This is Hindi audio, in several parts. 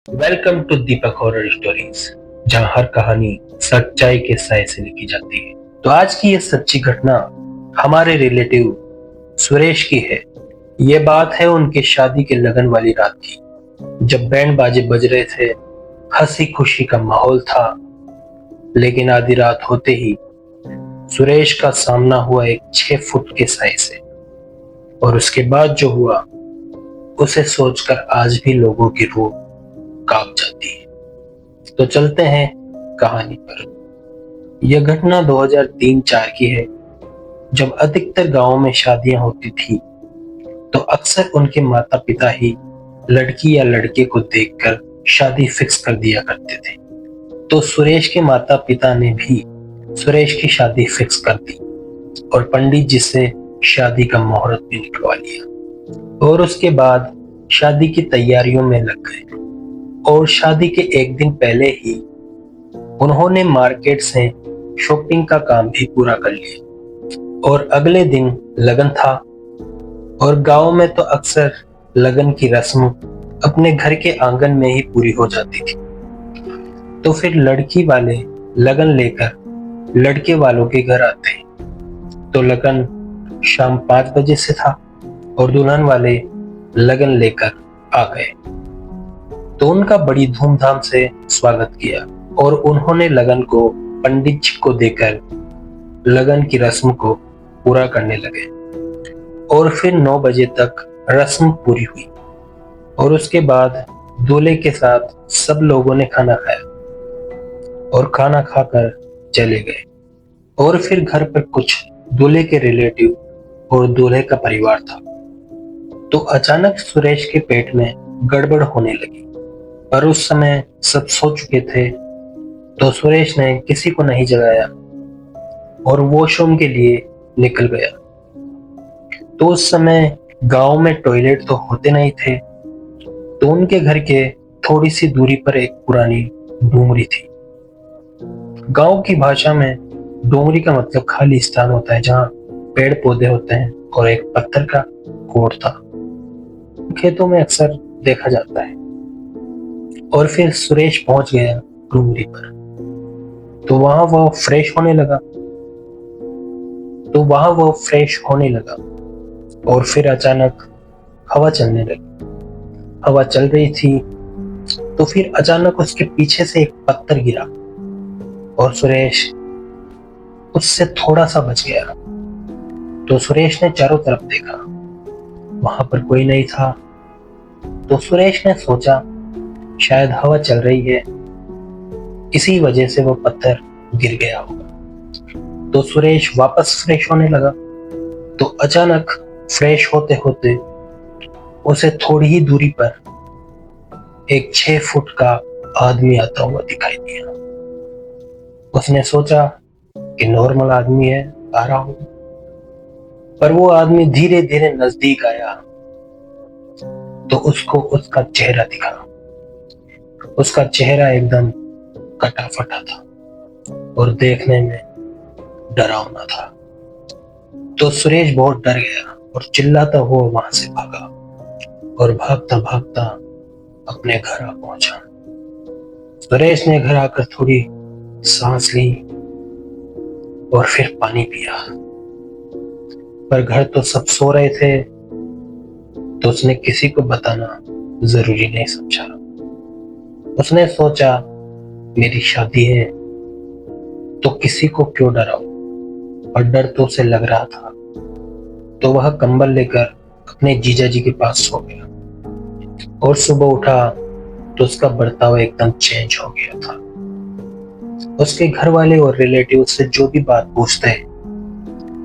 Welcome to Deepak horror stories, जहां हर कहानी सच्चाई के साय से लिखी जाती है। तो आज की ये सच्ची घटना हमारे रिलेटिव सुरेश की है। ये बात है उनके शादी के लगन वाली रात की, जब बैंड बाजे बज रहे थे, हंसी खुशी का माहौल था। लेकिन आधी रात होते ही सुरेश का सामना हुआ एक 6 फुट के साय से, और उसके बाद जो हुआ उसे सोचकर आज भी लोगों की रूह कांप जाती है। तो चलते हैं कहानी पर। यह घटना 2003-4 की है। जब अधिकतर गांवों में शादियां होती थी तो अक्सर उनके माता पिता ही लड़की या लड़के को देखकर शादी फिक्स कर दिया करते थे। तो सुरेश के माता पिता ने भी सुरेश की शादी फिक्स कर दी और पंडित जी से शादी का मुहूर्त भी निकलवा लिया, और उसके बाद शादी की तैयारियों में लग गए। और शादी के एक दिन पहले ही उन्होंने मार्केट से शॉपिंग का काम भी पूरा कर लिया, और अगले दिन लगन था। और गांव में तो अक्सर लगन की रस्म अपने घर के आंगन में ही पूरी हो जाती थी। तो फिर लड़की वाले लगन लेकर लड़के वालों के घर आते। तो लगन शाम 5 बजे से था और दुल्हन वाले लगन लेकर आ गए। तो उनका बड़ी धूमधाम से स्वागत किया और उन्होंने लगन को पंडित जी को देकर लगन की रस्म को पूरा करने लगे। और फिर 9 बजे तक रस्म पूरी हुई, और उसके बाद दूल्हे के साथ सब लोगों ने खाना खाया और खाना खाकर चले गए। और फिर घर पर कुछ दूल्हे के रिलेटिव और दूल्हे का परिवार था। तो अचानक सुरेश के पेट में गड़बड़ होने लगी, पर उस समय सब सो चुके थे। तो सुरेश ने किसी को नहीं जगाया और वॉशरूम के लिए निकल गया। तो उस समय गांव में टॉयलेट तो होते नहीं थे। तो उनके घर के थोड़ी सी दूरी पर एक पुरानी डूंगरी थी। गांव की भाषा में डूंगरी का मतलब खाली स्थान होता है जहां पेड़ पौधे होते हैं और एक पत्थर का कोट था। खेतों में अक्सर देखा जाता है। और फिर सुरेश पहुंच गया डूंगरी पर। तो वहां वो फ्रेश होने लगा। और फिर अचानक हवा चलने लगी। हवा चल रही थी तो फिर अचानक उसके पीछे से एक पत्थर गिरा और सुरेश उससे थोड़ा सा बच गया। तो सुरेश ने चारों तरफ देखा, वहां पर कोई नहीं था। तो सुरेश ने सोचा शायद हवा चल रही है, इसी वजह से वो पत्थर गिर गया होगा। तो सुरेश वापस फ्रेश होने लगा। तो अचानक फ्रेश होते होते उसे थोड़ी ही दूरी पर एक 6 फुट का आदमी आता हुआ दिखाई दिया। उसने सोचा कि नॉर्मल आदमी है, आ रहा हूं। पर वो आदमी धीरे धीरे नजदीक आया तो उसको उसका चेहरा दिखा। उसका चेहरा एकदम कटा फटा था और देखने में डरावना था। तो सुरेश बहुत डर गया और चिल्लाता हुआ वहां से भागा, और भागता भागता अपने घर आ पहुंचा। सुरेश ने घर आकर थोड़ी सांस ली और फिर पानी पिया। पर घर तो सब सो रहे थे, तो उसने किसी को बताना जरूरी नहीं समझा। उसने सोचा मेरी शादी है तो किसी को क्यों डराऊं, और डर तो उसे लग रहा था। तो वह कंबल लेकर अपने जीजा जी के पास सो गया। और सुबह उठा तो उसका बर्ताव एकदम चेंज हो गया था। उसके घर वाले और रिलेटिव से जो भी बात पूछते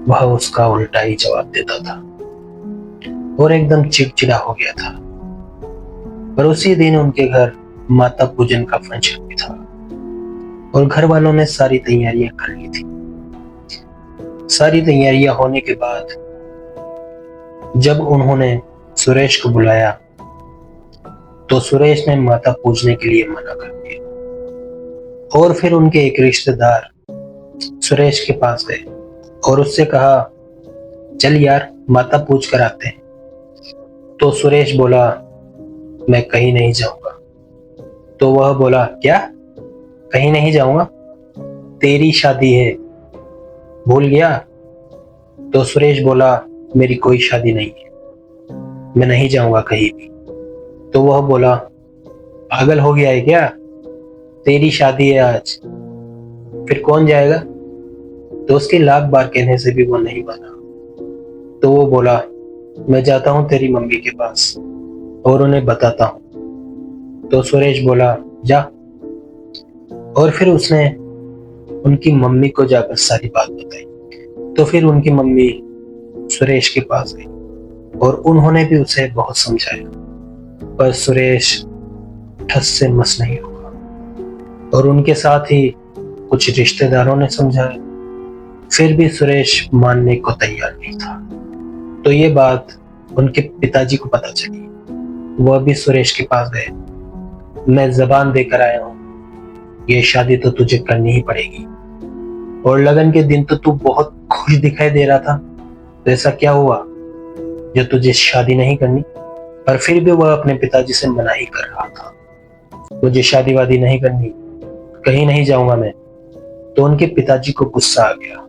वह उसका उल्टा ही जवाब देता था और एकदम चिड़चिड़ा हो गया था। पर उसी दिन उनके घर माता पूजन का फंक्शन भी था और घर वालों ने सारी तैयारियां कर ली थी। सारी तैयारियां होने के बाद जब उन्होंने सुरेश को बुलाया तो सुरेश ने माता पूजने के लिए मना कर दिया। और फिर उनके एक रिश्तेदार सुरेश के पास गए और उससे कहा चल यार माता पूज कर आते हैं। तो सुरेश बोला मैं कहीं नहीं जाऊंगा, तो वह बोला, क्या? कहीं नहीं जाऊंगा, तेरी शादी है, भूल गया? तो सुरेश बोला, मेरी कोई शादी नहीं है, मैं नहीं जाऊंगा कहीं भी। तो वह बोला, पागल हो गया है क्या? तेरी शादी है आज, फिर कौन जाएगा? तो उसके लाख बार कहने से भी वो नहीं माना। तो वो बोला, मैं जाता हूँ तेरी मम्मी के पास और उन्हें बताता हूँ। तो सुरेश बोला, जा। और फिर उसने उनकी मम्मी को जाकर सारी बात बताई। तो फिर उनकी मम्मी सुरेश के पास गई और उन्होंने भी उसे बहुत समझाया, पर सुरेश ठस से मस नहीं हुआ। और उनके साथ ही कुछ रिश्तेदारों ने समझाया, फिर भी सुरेश मानने को तैयार नहीं था। तो ये बात उनके पिताजी को पता चली। वह भी सुरेश के पास गए। मैं जबान देकर आया हूँ, ये शादी तो तुझे करनी ही पड़ेगी। और लगन के दिन तो तू बहुत खुश दिखाई दे रहा था, तो ऐसा क्या हुआ जो तुझे शादी नहीं करनी? पर फिर भी वह अपने पिताजी से मना ही कर रहा था, मुझे शादी वादी नहीं करनी, कहीं नहीं जाऊंगा मैं। तो उनके पिताजी को गुस्सा आ गया।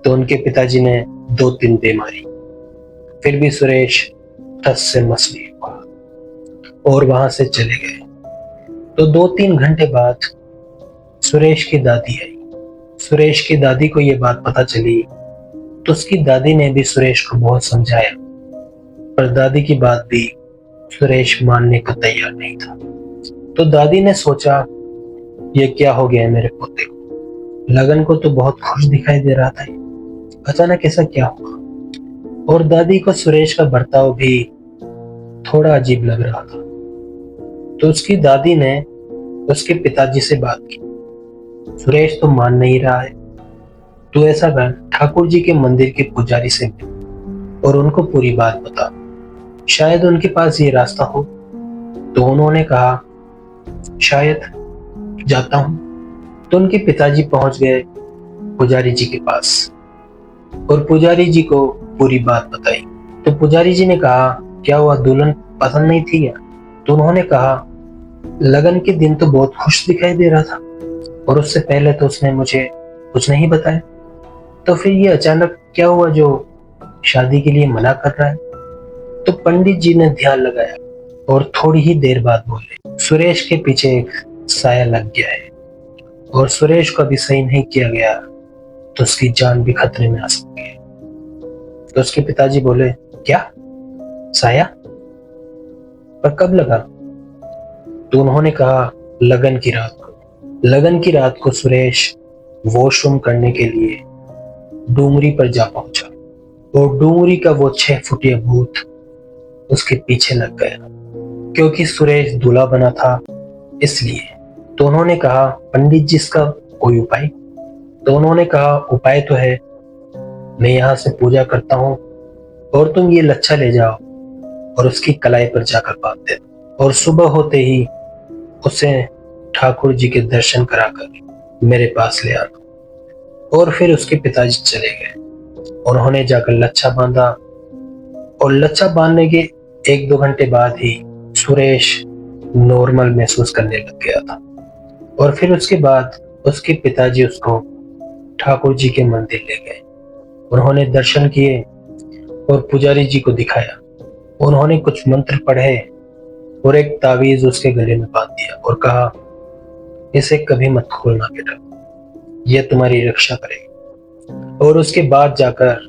तो उनके पिताजी ने 2-3 दे मारी, फिर भी सुरेश ठस से मस नहीं हुआ और वहां से चले गए। तो 2-3 घंटे बाद सुरेश की दादी आई। सुरेश की दादी को यह बात पता चली, तो उसकी दादी ने भी सुरेश को बहुत समझाया, पर दादी की बात भी सुरेश मानने को तैयार नहीं था। तो दादी ने सोचा, ये क्या हो गया है मेरे पोते को? लगन को तो बहुत खुश दिखाई दे रहा था, अचानक ऐसा क्या हुआ? और दादी को सुरेश का बर्ताव भी थोड़ा अजीब लग रहा था। तो उसकी दादी ने उसके पिताजी से बात की, सुरेश तो मान नहीं रहा है, तू ऐसा कर, ठाकुर जी के मंदिर के पुजारी से मिल और उनको पूरी बात बता, शायद उनके पास ये रास्ता हो। तो उन्होंने कहा, शायद, जाता हूं। तो उनके पिताजी पहुंच गए पुजारी जी के पास और पुजारी जी को पूरी बात बताई। तो पुजारी जी ने कहा, क्या हुआ, दुल्हन पसंद नहीं थी क्या? तो उन्होंने कहा, लगन के दिन तो बहुत खुश दिखाई दे रहा था और उससे पहले तो उसने मुझे कुछ नहीं बताया, तो फिर ये अचानक क्या हुआ जो शादी के लिए मना कर रहा है? तो पंडित जी ने ध्यान लगाया और थोड़ी ही देर बाद बोले, सुरेश के पीछे एक साया लग गया है और सुरेश को अभी सही नहीं किया गया तो उसकी जान भी खतरे में आ सकती है। तो उसके पिताजी बोले, क्या साया? पर कब लगा? तो उन्होंने कहा, लगन की रात को। लगन की रात को सुरेश वॉशरूम करने के लिए डूंगरी पर जा पहुंचा और डूंगरी का वो 6 फुटिया भूत उसके पीछे लग गया, क्योंकि सुरेश दूल्हा बना था इसलिए। तो उन्होंने कहा, पंडित जी इसका कोई उपाय? तो उन्होंने कहा, उपाय तो है, मैं यहाँ से पूजा करता हूँ और तुम ये लच्छा ले जाओ और उसकी कलाई पर जाकर बांध दे और सुबह होते ही उसे ठाकुर जी के दर्शन कराकर मेरे पास ले आ दो। और फिर उसके पिताजी चले गए। उन्होंने जाकर लच्छा बांधा और लच्छा बांधने के 1-2 घंटे बाद ही सुरेश नॉर्मल महसूस करने लग गया था। और फिर उसके बाद उसके पिताजी उसको ठाकुर जी के मंदिर ले गए। उन्होंने दर्शन किए और पुजारी जी को दिखाया। उन्होंने कुछ मंत्र पढ़े और एक तावीज उसके गले में बांध दिया और कहा, इसे कभी मत खोलना बेटा, यह तुम्हारी रक्षा करेगी। और उसके बाद जाकर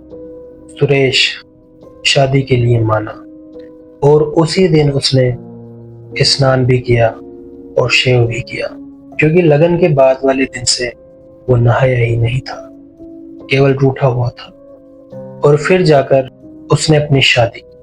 सुरेश शादी के लिए माना और उसी दिन उसने स्नान भी किया और शेव भी किया, क्योंकि लगन के बाद वाले दिन से वो नहाया ही नहीं था, केवल रूठा हुआ था। और फिर जाकर उसने अपनी शादी की।